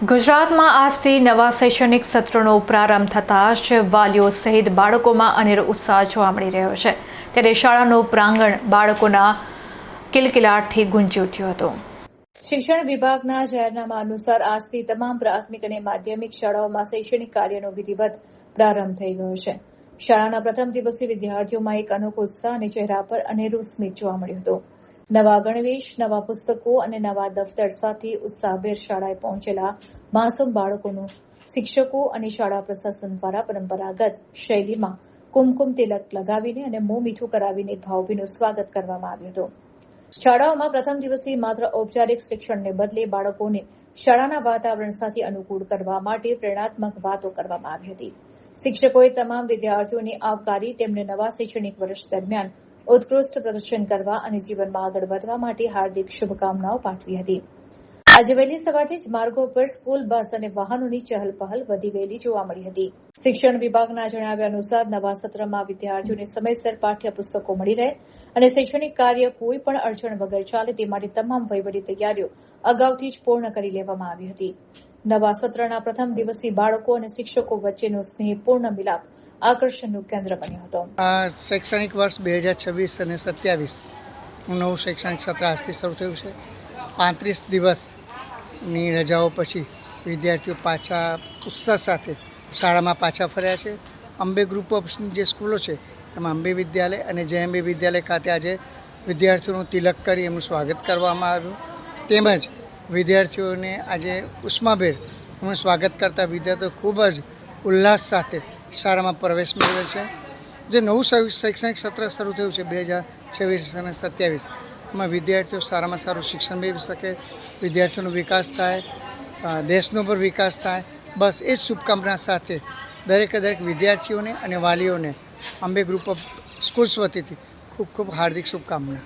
ગુજરાતમાં આજથી નવા શૈક્ષણિક સત્રનો પ્રારંભ થતાં જ વાલીઓ સહિત બાળકોમાં અનેરો ઉત્સાહ જોવા મળી રહ્યો છે। ત્યારે શાળાનું પ્રાંગણ બાળકોના કિલકિલાટથી ગુંજી ઉઠ્યું હતું। શિક્ષણ વિભાગના જાહેરનામા અનુસાર આજથી તમામ પ્રાથમિક અને માધ્યમિક શાળાઓમાં શૈક્ષણિક કાર્યનો વિધિવત પ્રારંભ થઈ ગયો છે। શાળાના પ્રથમ દિવસે વિદ્યાર્થીઓમાં એક અનોખો ઉત્સાહ અને ચહેરા પર અનેરું સ્મિત જોવા મળ્યું હતું। નવા ગણવેશ, નવા પુસ્તકો અને નવા દફતર સાથે ઉત્સાહભેર શાળાએ પહોંચેલા માસૂમ બાળકોનું શિક્ષકો અને શાળા પ્રશાસન દ્વારા પરંપરાગત શૈલીમાં કુમકુમ તિલક લગાવીને અને મોં મીઠું કરાવીને ભાવભીનું સ્વાગત કરવામાં આવ્યું હતું। શાળાઓમાં પ્રથમ દિવસે માત્ર ઔપચારિક શિક્ષણને બદલે બાળકોને શાળાના વાતાવરણ સાથે અનુકૂળ કરવા માટે પ્રેરણાત્મક વાતો કરવામાં આવી હતી। શિક્ષકોએ તમામ વિદ્યાર્થીઓને આવકારી તેમને નવા શૈક્ષણિક વર્ષ દરમિયાન ઉત્કૃષ્ટ પ્રદર્શન કરવા અને જીવનમાં આગળ વધવા માટે હાર્દિક શુભકામનાઓ પાઠવી હતી। આજે વહેલી સવારથી જ માર્ગો પર સ્કૂલ બસ અને વાહનોની ચહલપહલ વધી ગયેલી જોવા મળી હતી। શિક્ષણ વિભાગના જણાવ્યા અનુસાર નવા સત્રમાં વિદ્યાર્થીઓને સમયસર પાઠ્યપુસ્તકો મળી રહે અને શૈક્ષણિક કાર્ય કોઈ પણ અડચણ વગર ચાલે તે માટે તમામ વહીવટી તૈયારીઓ અગાઉથી જ પૂર્ણ કરી લેવામાં આવી હતી। નવા સત્રના પ્રથમ દિવસે બાળકો અને શિક્ષકો વચ્ચેનો સ્નેહપૂર્ણ મિલાપ આકર્ષણનું કેન્દ્ર બન્યો હતો। શૈક્ષણિક વર્ષ 2026 અને 27 નવું શૈક્ષણિક સત્ર આજથી શરૂ થયું છે। 35 દિવસની રજાઓ પછી વિદ્યાર્થીઓ પાછા ઉત્સાહ સાથે શાળામાં પાછા ફર્યા છે। અંબે ગ્રુપ ઓફ જે સ્કૂલો છે એમાં અંબે વિદ્યાલય અને જય વિદ્યાલય ખાતે આજે વિદ્યાર્થીઓનું તિલક કરી એમનું સ્વાગત કરવામાં આવ્યું। તેમજ વિદ્યાર્થીઓને આજે ઉષ્માભેર એમનું સ્વાગત કરતા વિદ્યાર્થીઓ ખૂબ જ ઉલ્લાસ સાથે શાળામાં પ્રવેશ મેળવે છે। જે નવું શૈક્ષણિક સત્ર શરૂ થયું છે 2026 અને 27 એમાં વિદ્યાર્થીઓ સારામાં સારું શિક્ષણ મેળવી શકે, વિદ્યાર્થીઓનો વિકાસ થાય, દેશનો પણ વિકાસ થાય, બસ એ જ શુભકામના સાથે દરેક વિદ્યાર્થીઓને અને વાલીઓને અંબે ગ્રુપ ઓફ સ્કૂલ્સ વતીથી ખૂબ ખૂબ હાર્દિક શુભકામના।